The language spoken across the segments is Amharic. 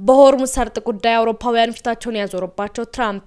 በሆርሙዝ ሰርጥ ጉዳይ አውሮፓውያን ፊታቸውን ያዞሩባቸው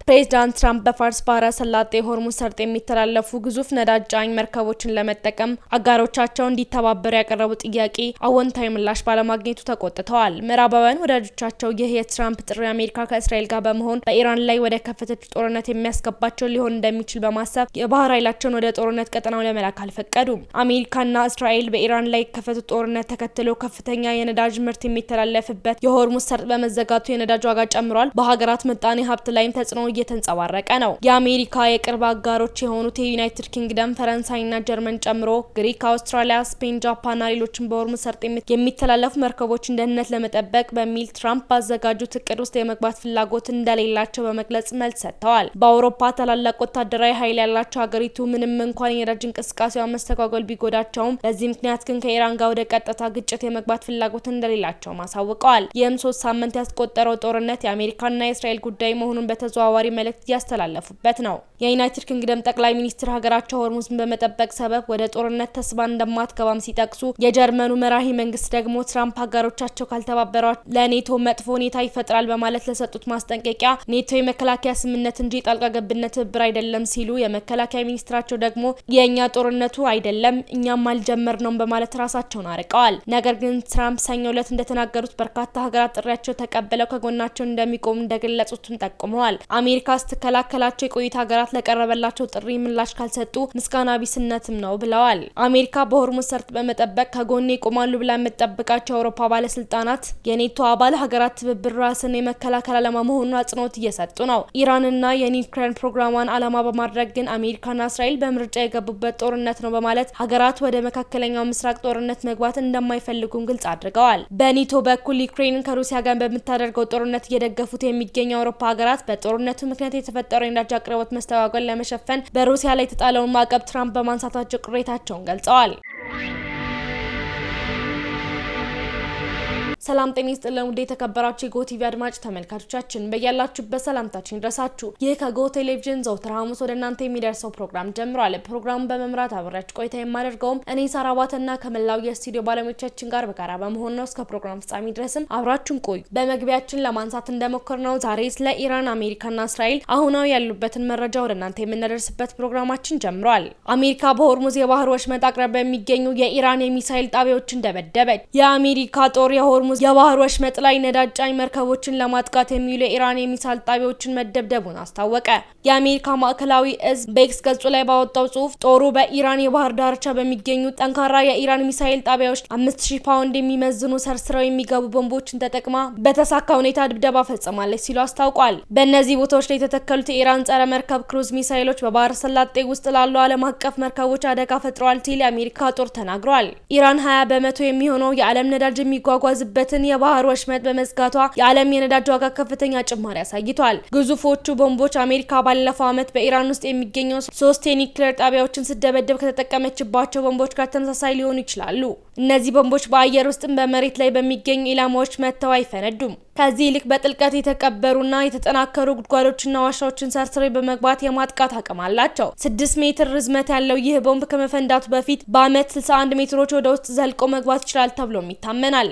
ፕሬዝዳንት ትራምፕ በፋርስ ባህረ ሰላጤ ሆርሙዝ ሰርጥ የሚተላለፉ ግዙፍ ነዳጅ ጫኝ መርከቦችን ለመጠቀም አጋሮቻቸው እንዲተባበሩ ያቀረቡ ጥያቄ አዎንታዊ ምላሽ ባለማግኘቱ ተቆጥተዋል። ምዕራባውያን ወዳጆቻቸው ይህ የትራምፕ ጥሪ አሜሪካ ከእስራኤል ጋር በመሆን በኢራን ላይ ወደ ከፈተችው ጦርነት የሚያስገባቸው ሊሆን እንደሚችል በማሰብ የባህር ኃይላቸውን ወደ ጦርነት ቀጠናው ለመላክ አልፈቀዱም። አሜሪካና እስራኤል በኢራን ላይ ከፈቱት ጦርነት ተከትሎ ከፍተኛ የነዳጅ ምርት የሚተላለፍበት የሆርሙዝ ሰርጥ በመዘጋቱ የነዳጅ ዋጋ ጨምሯል። በሀገራት ምጣኔ ሀብት ላይም ተጽዕኖ እየተንጸባረቀ ነው። የአሜሪካ የቅርብ አጋሮች የሆኑት የዩናይትድ ኪንግደም፣ ፈረንሳይና ጀርመን ጨምሮ ግሪክ፣ አውስትራሊያ፣ ስፔን፣ ጃፓንና ሌሎችም በሆርሙዝ ሰርጥ የሚተላለፉ መርከቦችን ደህንነት ለመጠበቅ በሚል ትራምፕ ባዘጋጁት እቅድ ውስጥ የመግባት ፍላጎት እንደሌላቸው በመግለጽ መልስ ሰጥተዋል። በአውሮፓ ታላላቅ ወታደራዊ ኃይል ያላቸው ሀገሪቱ ምንም እንኳን የነዳጅ እንቅስቃሴዋ መስተጓጎል ቢጎዳቸውም በዚህ ምክንያት ግን ከኢራን ጋር ወደ ቀጥታ ግጭት የመግባት ፍላጎት እንደሌላቸው አሳውቀዋል። ይህም 3 ሳምንት ያስቆጠረው ጦርነት የአሜሪካና የእስራኤል ጉዳይ መሆኑን በተዘዋዋሪ መልእክት እያስተላለፉበት ነው። የዩናይትድ ኪንግደም ጠቅላይ ሚኒስትር ሀገራቸው ሆርሙዝን በመጠበቅ ሰበብ ወደ ጦርነት ተስባ እንደማትገባም ሲጠቅሱ፣ የጀርመኑ መራሂ መንግስት ደግሞ ትራምፕ ሀገሮቻቸው ካልተባበሯት ለኔቶ መጥፎ ሁኔታ ይፈጥራል በማለት ለሰጡት ማስጠንቀቂያ ኔቶ የመከላከያ ስምምነት እንጂ ጣልቃ ገብነት ትብብር አይደለም ሲሉ፣ የመከላከያ ሚኒስትራቸው ደግሞ የእኛ ጦርነቱ አይደለም እኛም አልጀመርነውም በማለት ራሳቸውን አርቀዋል። ነገር ግን ትራምፕ ሰኞ ዕለት እንደተናገሩት በርካታ ሀገራት ጥሪያቸው ተቀብለው ከጎናቸው እንደሚቆሙ እንደገለጹትም ጠቁመዋል። አሜሪካ ስትከላከላቸው የቆዩት ሀገራት ለቀረበላቸው ጥሪ ምላሽ ካልሰጡ ምስጋና ቢስነትም ነው ብለዋል። አሜሪካ በሆርሙዝ ሰርጥ በመጠበቅ ከጎኔ ይቆማሉ ብላ የምትጠብቃቸው የአውሮፓ ባለስልጣናት የኔቶ አባል ሀገራት ትብብር ራስን የመከላከል ዓላማ መሆኑን አጽንኦት እየሰጡ ነው። ኢራንና የኒውክሌር ፕሮግራሟን ዓላማ በማድረግ ግን አሜሪካና እስራኤል በምርጫ የገቡበት ጦርነት ነው በማለት ሀገራት ወደ መካከለኛው ምስራቅ ጦርነት መግባት እንደማይፈልጉም ግልጽ አድርገዋል። በኔቶ በኩል ዩክሬንን ከሩሲያ ጋር በምታደርገው ጦርነት እየደገፉት የሚገኙ የአውሮፓ ሀገራት በጦርነቱ ምክንያት የተፈጠረው የነዳጅ አቅርቦት መስተጓጎል ለመሸፈን በሩሲያ ላይ የተጣለውን ማዕቀብ ትራምፕ በማንሳታቸው ቅሬታቸውን ገልጸዋል። ሰላም ጤና ይስጥልን ውድ የተከበራችሁ የጎ ቲቪ አድማጭ ተመልካቾቻችን በያላችሁበት ሰላምታችን ይድረሳችሁ። ይህ ከጎ ቴሌቪዥን ዘወትር ሐሙስ ወደ እናንተ የሚደርሰው ፕሮግራም ጀምሯል። ፕሮግራሙን በመምራት አብራችሁ ቆይታ የማደርገውም እኔ ሳራባትና ከመላው የስቱዲዮ ባለሙያዎቻችን ጋር በጋራ በመሆን ነው። እስከ ፕሮግራም ፍጻሜ ድረስም አብራችሁን ቆዩ። በመግቢያችን ለማንሳት እንደሞከርነው ዛሬ ስለ ኢራን፣ አሜሪካና እስራኤል አሁናዊ ያሉበትን መረጃ ወደ እናንተ የምናደርስበት ፕሮግራማችን ጀምሯል። አሜሪካ በሆርሙዝ የባህር ወሽመጥ አቅራቢያ የሚገኙ የኢራን የሚሳኤል ጣቢያዎችን ደበደበች። የአሜሪካ ጦር የሆርሙዝ የባህር ወሽመጥ ላይ ነዳጅ ጫኝ መርከቦችን ለማጥቃት የሚውሉ የኢራን የሚሳይል ጣቢያዎችን መደብደቡን አስታወቀ። የአሜሪካ ማዕከላዊ እዝ በኤክስ ገጹ ላይ ባወጣው ጽሑፍ ጦሩ በኢራን የባህር ዳርቻ በሚገኙ ጠንካራ የኢራን ሚሳይል ጣቢያዎች 5000 ፓውንድ የሚመዝኑ ሰርስረው የሚገቡ ቦምቦችን ተጠቅማ በተሳካ ሁኔታ ድብደባ ፈጽማለች ሲሉ አስታውቋል። በእነዚህ ቦታዎች ላይ የተተከሉት የኢራን ጸረ መርከብ ክሩዝ ሚሳይሎች በባህር ሰላጤ ውስጥ ላሉ ዓለም አቀፍ መርከቦች አደጋ ፈጥረዋል ሲል የአሜሪካ ጦር ተናግሯል። ኢራን 20 በመቶ የሚሆነው የዓለም ነዳጅ የሚጓጓዝበት የባህር ወሽመጥ በመዝጋቷ የዓለም የነዳጅ ዋጋ ከፍተኛ ጭማሪ አሳይቷል። ግዙፎቹ ቦምቦች አሜሪካ ባለፈው ዓመት በኢራን ውስጥ የሚገኘው 3 የኒውክሌር ጣቢያዎችን ስደበደብ ከተጠቀመችባቸው ቦምቦች ጋር ተመሳሳይ ሊሆኑ ይችላሉ። እነዚህ ቦምቦች በአየር ውስጥም በመሬት ላይ በሚገኙ ኢላማዎች መተው አይፈነዱም። ከዚህ ይልቅ በጥልቀት የተቀበሩና የተጠናከሩ ጉድጓዶችና ዋሻዎችን ሰርስረው በመግባት የማጥቃት አቅም አላቸው። 6 ሜትር ርዝመት ያለው ይህ ቦምብ ከመፈንዳቱ በፊት በዓመት 61 ሜትሮች ወደ ውስጥ ዘልቆ መግባት ይችላል ተብሎም ይታመናል።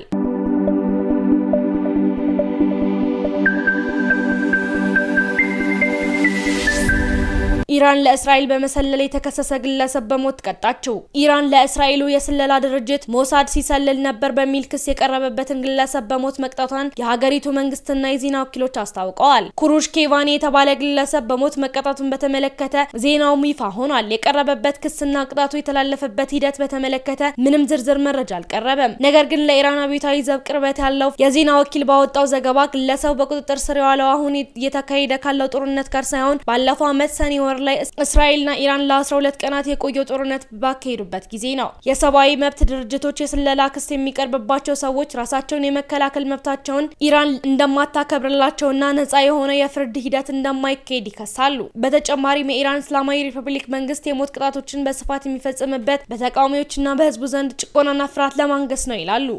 ኢራን ለእስራኤል በመሰለል የተከሰሰ ግለሰብ በሞት ቀጣችው። ኢራን ለእስራኤሉ የስለላ ድርጅት ሞሳድ ሲሰልል ነበር በሚል ክስ የቀረበበትን ግለሰብ በሞት መቅጣቷን የሀገሪቱ መንግስትና የዜና ወኪሎች አስታውቀዋል። ኩሩሽ ኬቫኒ የተባለ ግለሰብ በሞት መቀጣቱን በተመለከተ ዜናው ይፋ ሆኗል። የቀረበበት ክስና ቅጣቱ የተላለፈበት ሂደት በተመለከተ ምንም ዝርዝር መረጃ አልቀረበም። ነገር ግን ለኢራን አብዮታዊ ዘብ ቅርበት ያለው የዜና ወኪል ባወጣው ዘገባ ግለሰቡ በቁጥጥር ስር የዋለው አሁን እየተካሄደ ካለው ጦርነት ጋር ሳይሆን ባለፈው ዓመት ሰኔ ወር ላይ እስራኤልና ኢራን ለ12 ቀናት የቆየው ጦርነት ባካሄዱበት ጊዜ ነው። የሰብአዊ መብት ድርጅቶች የስለላ ክስ የሚቀርብባቸው ሰዎች ራሳቸውን የመከላከል መብታቸውን ኢራን እንደማታከብርላቸውና ነፃ የሆነ የፍርድ ሂደት እንደማይካሄድ ይከሳሉ። በተጨማሪም የኢራን እስላማዊ ሪፐብሊክ መንግስት የሞት ቅጣቶችን በስፋት የሚፈጽምበት በተቃዋሚዎችና በህዝቡ ዘንድ ጭቆናና ፍርሃት ለማንገስ ነው ይላሉ።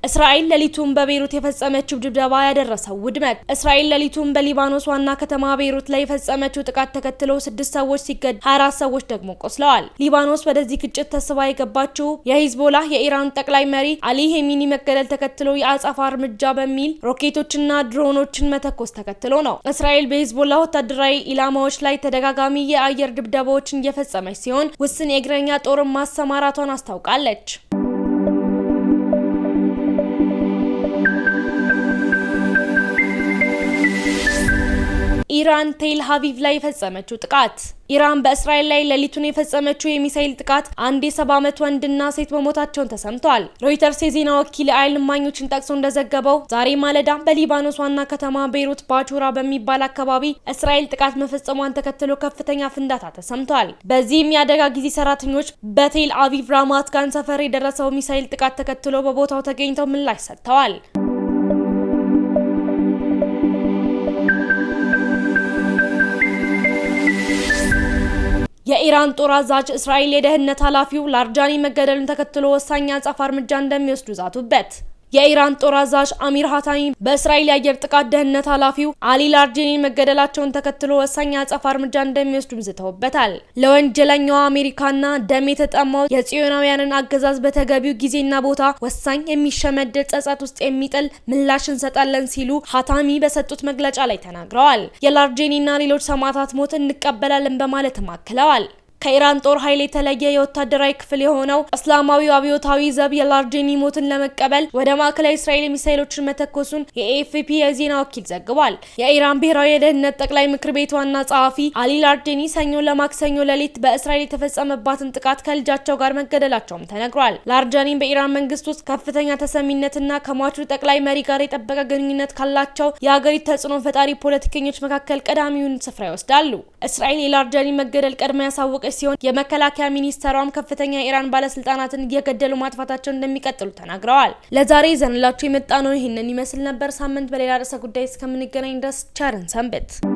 እስራኤል ሌሊቱን በቤይሩት የፈጸመችው ድብደባ ያደረሰው ውድመት። እስራኤል ሌሊቱን በሊባኖስ ዋና ከተማ ቤይሩት ላይ የፈጸመችው ጥቃት ተከትሎ 6 ሰዎች ሲገደሉ 24 ሰዎች ደግሞ ቆስለዋል። ሊባኖስ ወደዚህ ግጭት ተስባ የገባችው የሂዝቦላህ የኢራን ጠቅላይ መሪ አሊ ሄሚኒ መገደል ተከትሎ የአጸፋ እርምጃ በሚል ሮኬቶችና ድሮኖችን መተኮስ ተከትሎ ነው። እስራኤል በሂዝቦላህ ወታደራዊ ኢላማዎች ላይ ተደጋጋሚ የአየር ድብደባዎችን እየፈጸመች ሲሆን ውስን የእግረኛ ጦርን ማሰማራቷን አስታውቃለች። ኢራን ቴል አቪቭ ላይ የፈጸመችው ጥቃት። ኢራን በእስራኤል ላይ ሌሊቱን የፈጸመችው የሚሳኤል ጥቃት አንድ የ70 ዓመት ወንድና ሴት መሞታቸውን ተሰምቷል። ሮይተርስ የዜና ወኪል የዓይን እማኞችን ጠቅሶ እንደዘገበው ዛሬ ማለዳ በሊባኖስ ዋና ከተማ ቤይሩት ባቹራ በሚባል አካባቢ እስራኤል ጥቃት መፈጸሟን ተከትሎ ከፍተኛ ፍንዳታ ተሰምቷል። በዚህም የአደጋ ጊዜ ሰራተኞች በቴል አቪቭ ራማት ጋን ሰፈር የደረሰው ሚሳኤል ጥቃት ተከትሎ በቦታው ተገኝተው ምላሽ ሰጥተዋል። የኢራን ጦር አዛዥ እስራኤል የደህንነት ኃላፊው ላርጃኒ መገደልን ተከትሎ ወሳኝ አጸፋ እርምጃ እንደሚወስዱ ዛቱበት። የኢራን ጦር አዛዥ አሚር ሀታሚ በእስራኤል የአየር ጥቃት ደህንነት ኃላፊው አሊ ላርጃኒ መገደላቸውን ተከትሎ ወሳኝ አጸፋ እርምጃ እንደሚወስዱም ዝተውበታል። ለወንጀለኛው አሜሪካና ደም የተጠማው የጽዮናውያንን አገዛዝ በተገቢው ጊዜና ቦታ ወሳኝ የሚሸመደድ ጸጸት ውስጥ የሚጥል ምላሽ እንሰጣለን ሲሉ ሀታሚ በሰጡት መግለጫ ላይ ተናግረዋል። የላርጃኒና ሌሎች ሰማዕታት ሞት እንቀበላለን በማለትም አክለዋል። ከኢራን ጦር ኃይል የተለየ የወታደራዊ ክፍል የሆነው እስላማዊው አብዮታዊ ዘብ የላርጃኒ ሞትን ለመቀበል ወደ ማዕከላዊ እስራኤል ሚሳኤሎችን መተኮሱን የኤኤፍፒ የዜና ወኪል ዘግቧል። የኢራን ብሔራዊ የደህንነት ጠቅላይ ምክር ቤት ዋና ጸሐፊ አሊ ላርጃኒ ሰኞ ለማክሰኞ ሌሊት በእስራኤል የተፈጸመባትን ጥቃት ከልጃቸው ጋር መገደላቸውም ተነግሯል። ላርጃኒ በኢራን መንግስት ውስጥ ከፍተኛ ተሰሚነትና ከሟቹ ጠቅላይ መሪ ጋር የጠበቀ ግንኙነት ካላቸው የሀገሪቱ ተጽዕኖ ፈጣሪ ፖለቲከኞች መካከል ቀዳሚውን ስፍራ ይወስዳሉ። እስራኤል የላርጃኒ መገደል ቀድማ ያሳወቀች ሲሆን የመከላከያ ሚኒስተሯም ከፍተኛ የኢራን ባለስልጣናትን እየገደሉ ማጥፋታቸውን እንደሚቀጥሉ ተናግረዋል። ለዛሬ ይዘንላችሁ የመጣነው ይህንን ይመስል ነበር። ሳምንት በሌላ ርዕሰ ጉዳይ እስከምንገናኝ ድረስ ቸርን ሰንብት።